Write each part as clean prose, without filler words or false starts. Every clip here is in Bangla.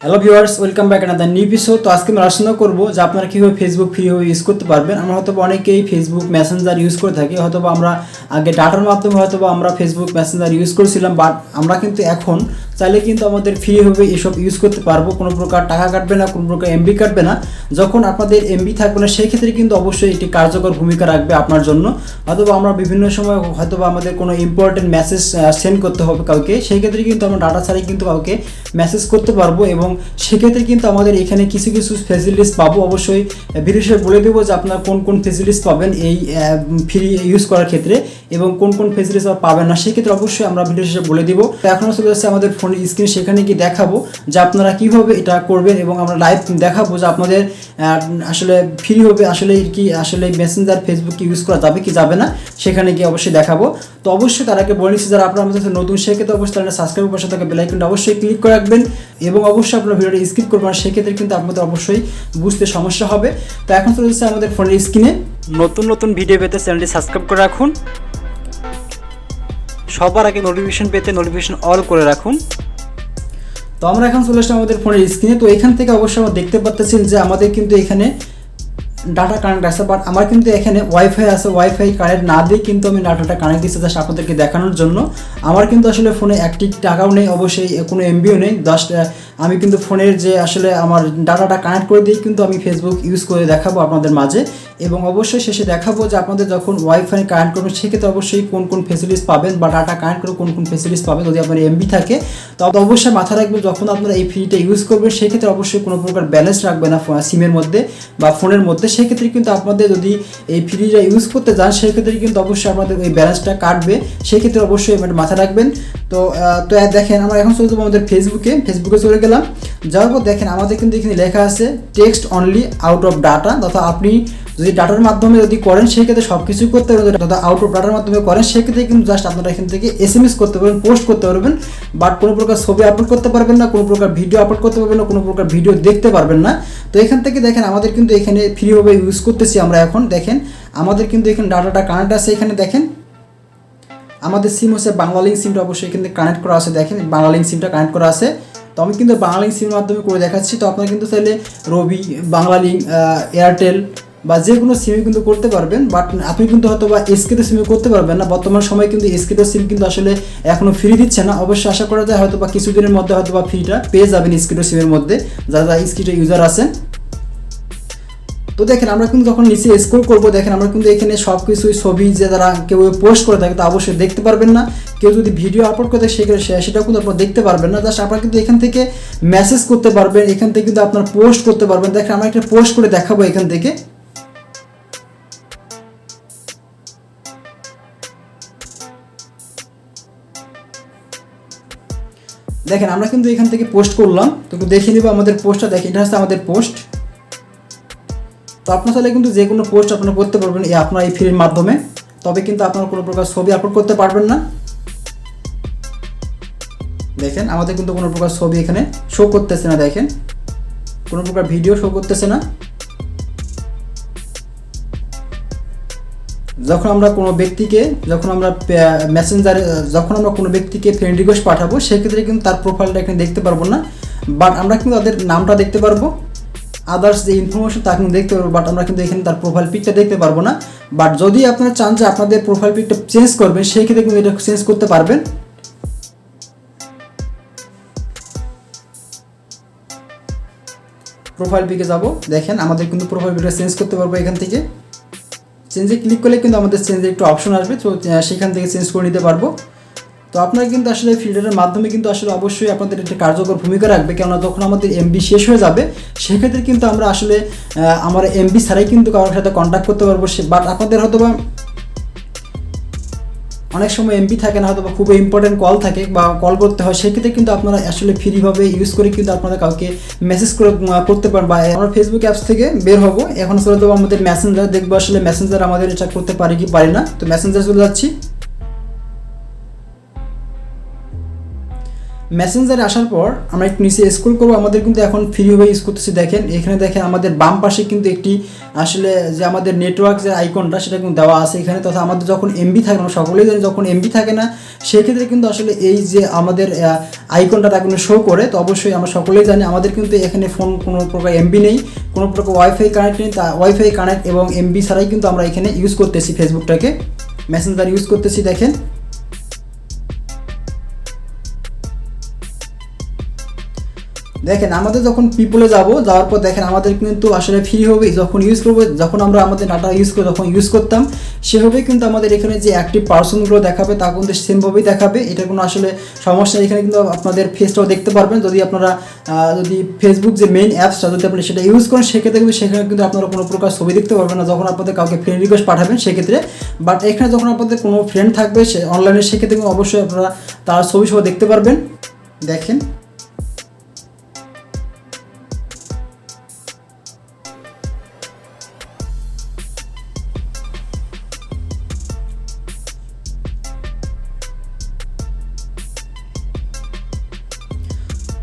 Hello viewers, welcome back another new episode. তো আজকে আমি আলোচনা করবো যে আপনারা কীভাবে ফেসবুক ফ্রিভাবে ইউজ করতে পারবেন। আমরা হয়তো অনেকেই ফেসবুক মেসেঞ্জার ইউজ করে থাকি, হয়তো আমরা আগে ডাটার মাধ্যমে হয়তো আমরা ফেসবুক মেসেঞ্জার ইউজ করেছিলাম, বাট আমরা কিন্তু এখন চাইলে কিন্তু আমাদের ফ্রিভাবে এসব ইউজ করতে পারবো। কোনো প্রকার টাকা কাটবে না, কোনো প্রকার এমবি কাটবে না। যখন আপনাদের এমবি থাকবে না সেই ক্ষেত্রে কিন্তু অবশ্যই একটি কার্যকর ভূমিকা রাখবে আপনার জন্য। হয়তো আমরা বিভিন্ন সময় হয়তো আমাদের কোনো ইম্পর্টেন্ট মেসেজ সেন্ড করতে হবে কাউকে, সেই ক্ষেত্রে কিন্তু আমরা ডাটা ছাড়াই কিন্তু কাউকে মেসেজ করতে পারবো এবং সেক্ষেত্রে কিন্তু আমাদের এখানে কিছু কিছু ফেসিলিটিস পাবো। অবশ্যই ভিডিওতে বলে দেবো যে আপনারা কোন কোন ফেসিলিটিস পাবেন এই ফ্রি ইউজ করার ক্ষেত্রে এবং কোন কোন ফেসিলিটিস পাবেন না, সেক্ষেত্রে অবশ্যই আমরা ভিডিও শেষে বলে দিব। তো এখন চলে যাচ্ছে আমাদের ফোনের স্ক্রিন, সেখানে গিয়ে দেখাবো যে আপনারা কীভাবে এটা করবেন এবং আমরা লাইভ দেখাবো যে আপনাদের আসলে ফ্রি হবে আসলে মেসেঞ্জার ফেসবুক ইউজ করা যাবে কি যাবে না, সেখানে গিয়ে অবশ্যই দেখাবো। তো অবশ্যই তার আগে বলে নিচ্ছি, যারা আপনারা আমাদের নতুন সেক্ষেত্রে অবশ্যই তারা সাবস্ক্রাইব পাশে থাকা বেল আইকনটা অবশ্যই ক্লিক করে রাখবেন এবং অবশ্যই আপনার ভিডিওটা স্কিপ করবেন, সেক্ষেত্রে কিন্তু আপনাদের অবশ্যই বুঝতে সমস্যা হবে। তো এখন চলে যাচ্ছে আমাদের ফোনের স্ক্রিনে। নতুন নতুন ভিডিও পেতে চ্যানেলটি সাবস্ক্রাইব করে রাখুন, সবার আগে নোটিফিকেশন পেতে নোটিফিকেশন অল করে রাখুন। তো আমরা এখন চলে আসলাম আমাদের ফোনের স্ক্রিনে। তো এখান থেকে অবশ্যই আমরা দেখতে পাচ্ছেন যে আমাদের কিন্তু এখানে ডাটা কানেক্ট আছে, বাট আমার কিন্তু এখানে ওয়াইফাই আছে। ওয়াইফাই কানেক্ট না দিয়ে কিন্তু আমি ডাটাটা কানেক্ট দিচ্ছি জাস্ট আপনাদেরকে দেখানোর জন্য। আমার কিন্তু আসলে ফোনে একটি টাকাও নেই, অবশ্যই কোনো এমবিও নেই। জাস্ট আমি কিন্তু ফোনের যে আসলে আমার ডাটাটা কানেক্ট করে দিয়ে কিন্তু আমি ফেসবুক ইউজ করে দেখাবো আপনাদের মাঝে এবং অবশ্যই শেষে দেখাবো যে আপনাদের যখন ওয়াইফাই কানেক্ট করবেন সেক্ষেত্রে অবশ্যই কোন কোন ফেসিলিটিস পাবেন বা ডাটা কানেক্ট করে কোন কোন ফেসিলিটিস পাবেন। যদি আপনার এমবি থাকে তো অবশ্যই মাথায় রাখবেন যখন আপনারা এই ফ্রিটা ইউজ করবেন সেক্ষেত্রে অবশ্যই কোনো প্রকার ব্যালেন্স রাখবে না সিমের মধ্যে বা ফোনের মধ্যে। সেক্ষেত্রে কিন্তু আপনাদের যদি এই ফ্রিটা ইউজ করতে যান সেক্ষেত্রে কিন্তু অবশ্যই আপনাদের ওই ব্যালেন্সটা কাটবে, সেক্ষেত্রে অবশ্যই মাথায় রাখবেন। তো দেখেন আমরা এখন চলে যাবো আমাদের ফেসবুকে চলে গেলাম। যাওয়ার পর দেখেন আমাদের কিন্তু এখানে লেখা আছে text only out of data, তথা আপনি যদি ডাটার মাধ্যমে যদি করেন সেক্ষেত্রে সব কিছু করতে পারবেন, তথা আউট অফ ডাটার মাধ্যমে করেন সেক্ষেত্রে কিন্তু জাস্ট আপনারা এখান থেকে SMS করতে পারবেন, পোস্ট করতে পারবেন, বাট কোনো প্রকার ছবি আপলোড করতে পারবেন না, কোনো প্রকার ভিডিও আপলোড করতে পারবেন না, কোনো প্রকার ভিডিও দেখতে পারবেন না। তো এখান থেকে দেখেন আমাদের কিন্তু এখানে ফ্রিভাবে ইউজ করতেছি আমরা এখন। দেখেন আমাদের কিন্তু এখানে ডাটাটা কানেক্ট আছে। এখানে দেখেন আমাদের সিম হচ্ছে বাংলা লিঙ্ক সিমটা অবশ্যই এখানে কানেক্ট করা আছে। দেখেন বাংলা লিঙ্ক সিমটা কানেক্ট করা আছে। তো আমি কিন্তু বাংলা লিঙ্ক সিমের মাধ্যমে করে দেখাচ্ছি। তো আপনারা কিন্তু চাইলে রবি, বাংলা লিঙ্ক, এয়ারটেল বা যে কোনো সিমে কিন্তু করতে পারবেন, বাট আপনি কিন্তু হয়তো বা এসকেতে সিমে করতে পারবেন না। বর্তমান সময় কিন্তু এসকেতে সিম কিন্তু আসলে এখনও ফ্রি দিচ্ছে না। অবশ্যই আশা করা যায় হয়তো বা কিছুদিনের মধ্যে হয়তো বা ফ্রিটা পেয়ে যাবেন এসকেতে সিমের মধ্যে যারা এসকেতে ইউজার আছেন। তো দেখেন আমরা কিন্তু যখন নিচে স্ক্রল করবো দেখেন আমরা কিন্তু এখানে সব কিছুই ছবি যে যারা কেউ পোস্ট করে থাকে তা অবশ্যই দেখতে পারবেন না। কেউ যদি ভিডিও আপলোড করে থাকে সেটাও কিন্তু আপনারা দেখতে পারবেন না। জাস্ট আপনারা কিন্তু এখান থেকে মেসেজ করতে পারবেন, এখান থেকে কিন্তু আপনারা পোস্ট করতে পারবেন। দেখেন আমরা একটা পোস্ট করে দেখাবো এখান থেকে। দেখেন আমরা কিন্তু এখান থেকে পোস্ট করলাম। তো দেখে নিব আমাদের পোস্টটা। দেখেন এটা হচ্ছে আমাদের পোস্ট। তো আপনার চাইলে কিন্তু যে কোনো পোস্ট আপনারা করতে পারবেন আপনার এই ফ্রির মাধ্যমে, তবে কিন্তু আপনারা কোনো প্রকার ছবি আপলোড করতে পারবেন না। দেখেন আমাদের কিন্তু কোনো প্রকার ছবি এখানে শো করতেছে না, দেখেন কোনো প্রকার ভিডিও শো করতেছে না। যখন আমরা কোনো ব্যক্তিকে মেসেঞ্জারে কোনো ব্যক্তিকে ফ্রেন্ড রিকোয়েস্ট পাঠাবো সেক্ষেত্রে কিন্তু তার প্রোফাইলটা এখানে দেখতে পারবো না, বাট আমরা কিন্তু তাদের নামটা দেখতে পারবো, আদার্স যে ইনফরমেশন তা কিন্তু দেখতে পারবো, বাট আমরা কিন্তু এখানে তার প্রোফাইল পিকটা দেখতে পারবো না। বাট যদি আপনারা চান যে আপনাদের প্রোফাইল পিকটা চেঞ্জ করবেন সেই ক্ষেত্রে কিন্তু এটা চেঞ্জ করতে পারবেন। প্রোফাইল পিকে যাব, দেখেন আমাদের কিন্তু প্রোফাইল পিকটা চেঞ্জ করতে পারবো। এখান থেকে চেঞ্জে ক্লিক করলে কিন্তু আমাদের চেঞ্জের একটু অপশন আসবে, তো সেখান থেকে চেঞ্জ করে নিতে পারবো। তো আপনারা কিন্তু আসলে ফিল্টারের মাধ্যমে কিন্তু আসলে অবশ্যই আপনাদের একটা কার্যকর ভূমিকা রাখবে, কেননা যখন আমাদের এমবি শেষ হয়ে যাবে সেক্ষেত্রে কিন্তু আমরা আসলে আমার এমবি ছাড়াই কিন্তু কারোর সাথে কন্ট্যাক্ট করতে পারবো। বাট আপনাদের হয়তো বা অনেক সময় এমবি থাকে না, হয়তো বা খুব ইম্পর্টেন্ট কল থাকে বা কল করতে হয়, সেক্ষেত্রে কিন্তু আপনারা আসলে ফ্রিভাবে ইউজ করে কিন্তু আপনারা কাউকে মেসেজ করতে পারেন। বা আমরা ফেসবুক অ্যাপস থেকে বের হবো, এখন চলে যাবো আমাদের মেসেঞ্জার, দেখবো আসলে মেসেঞ্জার আমাদের এটা করতে পারি কি পারি না। তো মেসেঞ্জার চলে যাচ্ছি। মেসেঞ্জারে আসার পর আমরা একটু নিচে স্ক্রল করবো, আমাদের কিন্তু এখন ফ্রিভাবে ইউজ করতেছি। দেখেন এখানে দেখেন আমাদের বাম পাশে কিন্তু একটি আসলে যে আমাদের নেটওয়ার্ক যে আইকনটা সেটা কিন্তু দেওয়া আছে এখানে, তথা আমাদের যখন এমবি থাকে না, সকলেই জানি যখন এমবি থাকে না সেক্ষেত্রে কিন্তু আসলে এই যে আমাদের আইকনটা তা কিন্তু শো করে। তো অবশ্যই আমরা সকলেই জানি আমাদের কিন্তু এখানে ফোন কোনো প্রকার এমবি নেই, কোনো প্রকার ওয়াইফাই কানেক্ট নেই, তা ওয়াইফাই কানেক্ট এবং এমবি ছাড়াই কিন্তু আমরা এখানে ইউজ করতেছি ফেসবুকটাকে, মেসেঞ্জার ইউজ করতেছি। দেখেন আমাদের যখন পিপলে যাওয়ার পর দেখেন আমাদের কিন্তু আসলে ফ্রি হবে যখন ইউজ করবো, যখন আমরা আমাদের ডাটা যখন ইউজ করতাম সেভাবেই কিন্তু আমাদের এখানে যে অ্যাক্টিভ পার্সনগুলো দেখাবে তা কিন্তু সেমভাবেই দেখাবে। এটা কোনো আসলে সমস্যা নেই। এখানে কিন্তু আপনাদের ফেসটাও দেখতে পারবেন যদি আপনারা যদি ফেসবুক যে মেইন অ্যাপসটা যদি আপনি সেটা ইউজ করেন সেক্ষেত্রে কিন্তু সেখানে কিন্তু আপনারা কোনো প্রকার ছবি দেখতে পারবেন না যখন আপনাদের কাউকে ফ্রেন্ড রিকোয়েস্ট পাঠাবেন সেক্ষেত্রে। বাট এখানে যখন আপনাদের কোনো ফ্রেন্ড থাকবে সে অনলাইনে সেক্ষেত্রে কিন্তু অবশ্যই আপনারা তার ছবি সহ দেখতে পারবেন। দেখেন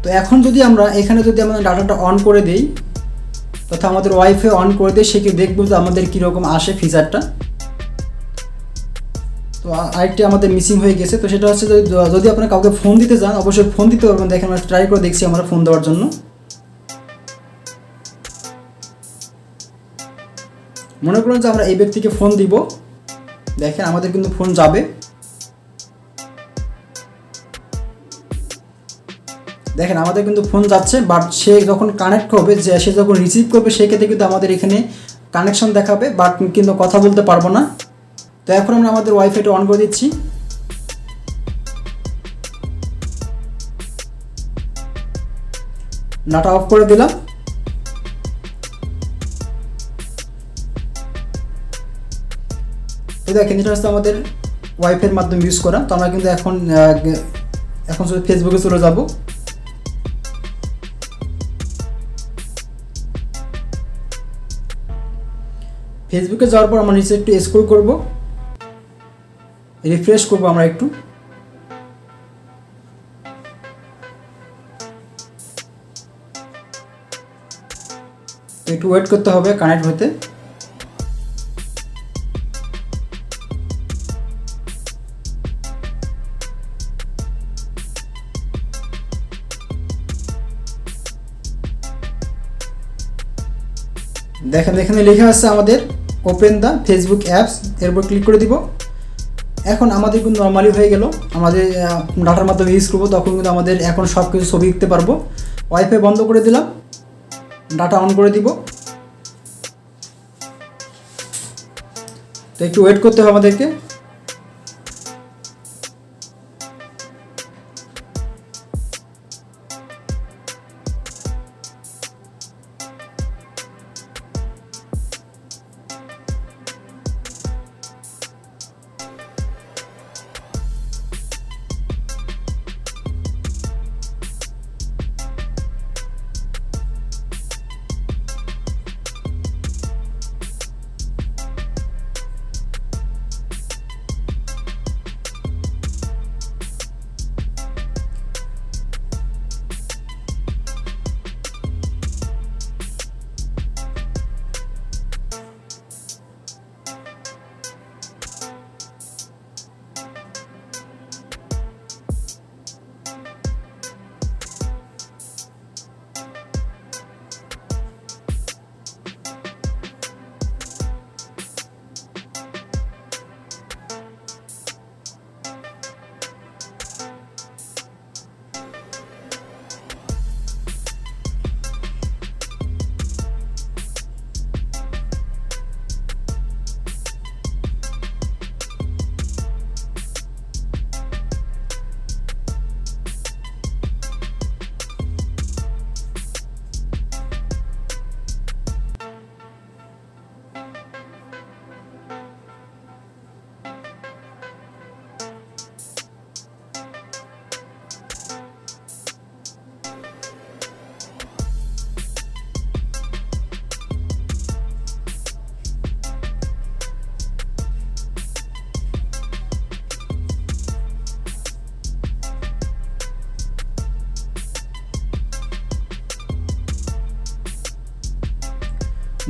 তো এখন যদি আমরা এখানে যদি আমাদের ডাটাটা অন করে দিই তথা আমাদের ওয়াইফাই অন করে দিই সেক্ষেত্রে দেখবো যে আমাদের কীরকম আসে ফিচারটা। তো আরেকটি আমাদের মিসিং হয়ে গেছে, তো সেটা হচ্ছে যদি আপনারা কাউকে ফোন দিতে চান অবশ্যই ফোন দিতে পারবেন। দেখেন আমরা ট্রাই করে দেখছি আমরা ফোন দেওয়ার জন্য। মনে করুন যে আমরা এই ব্যক্তিকে ফোন দিব, দেখেন আমাদের কিন্তু ফোন যাবে। দেখেন আমাদের কিন্তু ফোন যাচ্ছে, বাট সে যখন কানেক্ট হবে যে সে যখন রিসিভ করবে সেক্ষেত্রে কিন্তু আমাদের এখানে কানেকশন দেখাবে বাট কিন্তু কথা বলতে পারবো না। তো এখন আমরা আমাদের ওয়াইফাইটা অন করে দিচ্ছি। ডাটা অফ করে দিলাম। তো দেখেন এটা হচ্ছে আমাদের ওয়াইফাইয়ের মাধ্যমে ইউজ করা। তো আমরা কিন্তু এখন শুধু ফেসবুকে চলে যাব। ফেসবুকে যাওয়ার পর আমরা নিচে একটু স্ক্রল করব, রিফ্রেশ করব আমরা একটু। একটু ওয়েট করতে হবে কানেক্ট হতে। দেখেন এখানে লেখা আছে আমাদের ওপেন দ্য ফেসবুক অ্যাপস, এরপর ক্লিক করে দিব। এখন আমাদের কিন্তু নর্মালি হয়ে গেল, আমাদের ডাটার মাধ্যমে ইউজ করবো তখন কিন্তু আমাদের এখন সব কিছু ছবি দেখতে পারবো। ওয়াইফাই বন্ধ করে দিলাম, ডাটা অন করে দিব। তো একটু ওয়েট করতে হবে আমাদেরকে।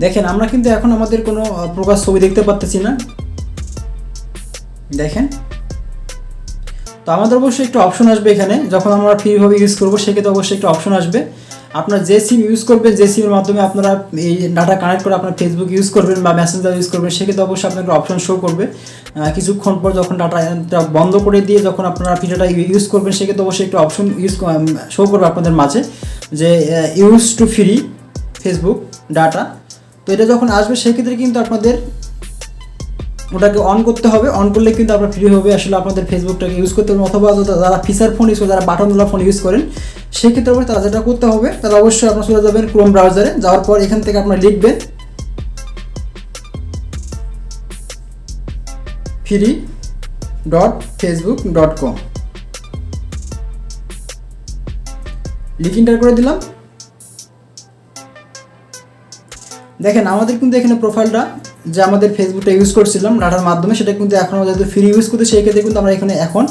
দেখেন আমরা কিন্তু এখন আমাদের কোনো প্রকার ছবি দেখতে পাচ্ছি না, দেখেন। তো আমাদের অবশ্যই একটা অপশন আসবে এখানে, যখন আমরা ফ্রিভাবে ইউজ করবো সেক্ষেত্রে অবশ্যই একটা অপশন আসবে। আপনার যে সিম ইউজ করবেন, যে সিমের মাধ্যমে আপনারা এই ডাটা কানেক্ট করে আপনার ফেসবুক ইউজ করবেন বা মেসেঞ্জার ইউজ করবেন, সেক্ষেত্রে অবশ্যই আপনার একটা অপশন শো করবে। কিছুক্ষণ পর যখন ডাটা বন্ধ করে দিয়ে যখন আপনারা ভিডিওটা ইউজ করবেন, সেক্ষেত্রে অবশ্যই একটা অপশন শো করবে আপনাদের মাঝে যে use to free Facebook data. তো এটা যখন আসবে সেক্ষেত্রে কিন্তু আপনাদের ওটাকে অন করতে হবে। অন করলে কিন্তু আপনার ফ্রি হবে আসলে আপনাদের ফেসবুকটাকে ইউজ করতে হবে। অথবা যারা ফিচার ফোন ইউজ করে, যারা বাটনওয়ালা ফোন ইউজ করেন, সেক্ষেত্রে অবশ্যই তারা যেটা করতে হবে, তারা অবশ্যই আপনার চলে যাবেন ক্রোম ব্রাউজারে। যাওয়ার পর এখান থেকে আপনার লিখবেন free.facebook.com, লিখ এন্টার করে দিলাম। দেখেন আমাদের কিন্তু এখানে প্রোফাইলটা যে আমাদের ফেসবুকটা ইউজ করছিলাম ডাটার মাধ্যমে, সেটা কিন্তু এখন আমরা যেহেতু ফ্রি ইউজ করতে, সেই ক্ষেত্রে কিন্তু আমরা এখানে এখন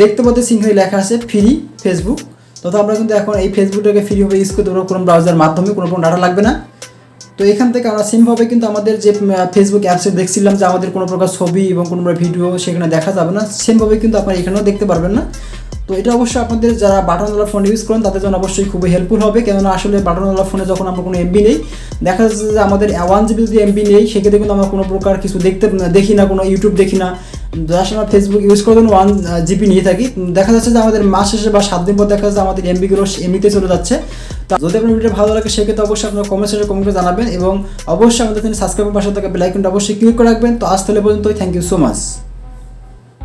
দেখতে পাচ্ছি সিংহে লেখা আছে ফ্রি ফেসবুক। তথা আমরা কিন্তু এখন এই ফেসবুকটাকে ফ্রিভাবে ইউজ করতে পারবো, কোনো ব্রাউজার মাধ্যমে, কোনো ডাটা লাগবে না। তো এখান থেকে আমরা সেমভাবে কিন্তু আমাদের যে ফেসবুক অ্যাপসে দেখছিলাম যে আমাদের কোনো প্রকার ছবি এবং কোনো ভিডিও সেখানে দেখা যাবে না, সেমভাবে কিন্তু আপনারা এখানেও দেখতে পারবেন না। তো এটা অবশ্যই আপনাদের যারা বাটনওয়ালা ফোন ইউজ করেন তাদের জন্য অবশ্যই খুবই হেল্পফুল হবে, কেননা আসলে বাটনওয়ালা ফোনে যখন আমরা কোনো এমবি নেই, দেখা যাচ্ছে যে আমাদের 1 GB যদি এমবি নেই, সেক্ষেত্রে কিন্তু আমরা কোনো প্রকার কিছু দেখি না, কোনো ইউটিউব দেখি না। জাস্ট আমরা ফেসবুক ইউজ করার জন্য 1 GB নিয়ে থাকি, দেখা যাচ্ছে যে আমাদের মাস শেষে বা 7 দিন পর দেখা যাচ্ছে আমাদের এমবিগুলো এমনিতে চলে যাচ্ছে। তো যদি আপনার ভিডিও ভালো লাগে সেক্ষেত্রে অবশ্যই আপনার কমেন্ট সেকশনে কমেন্ট করে জানাবেন এবং অবশ্যই আমাদের সাবস্ক্রাইবের পাশে থাকা বেল আইকনটা অবশ্যই ক্লিক করে রাখবেন। তো আজ তাহলে পর্যন্তই, থ্যাংক ইউ সো মাচ।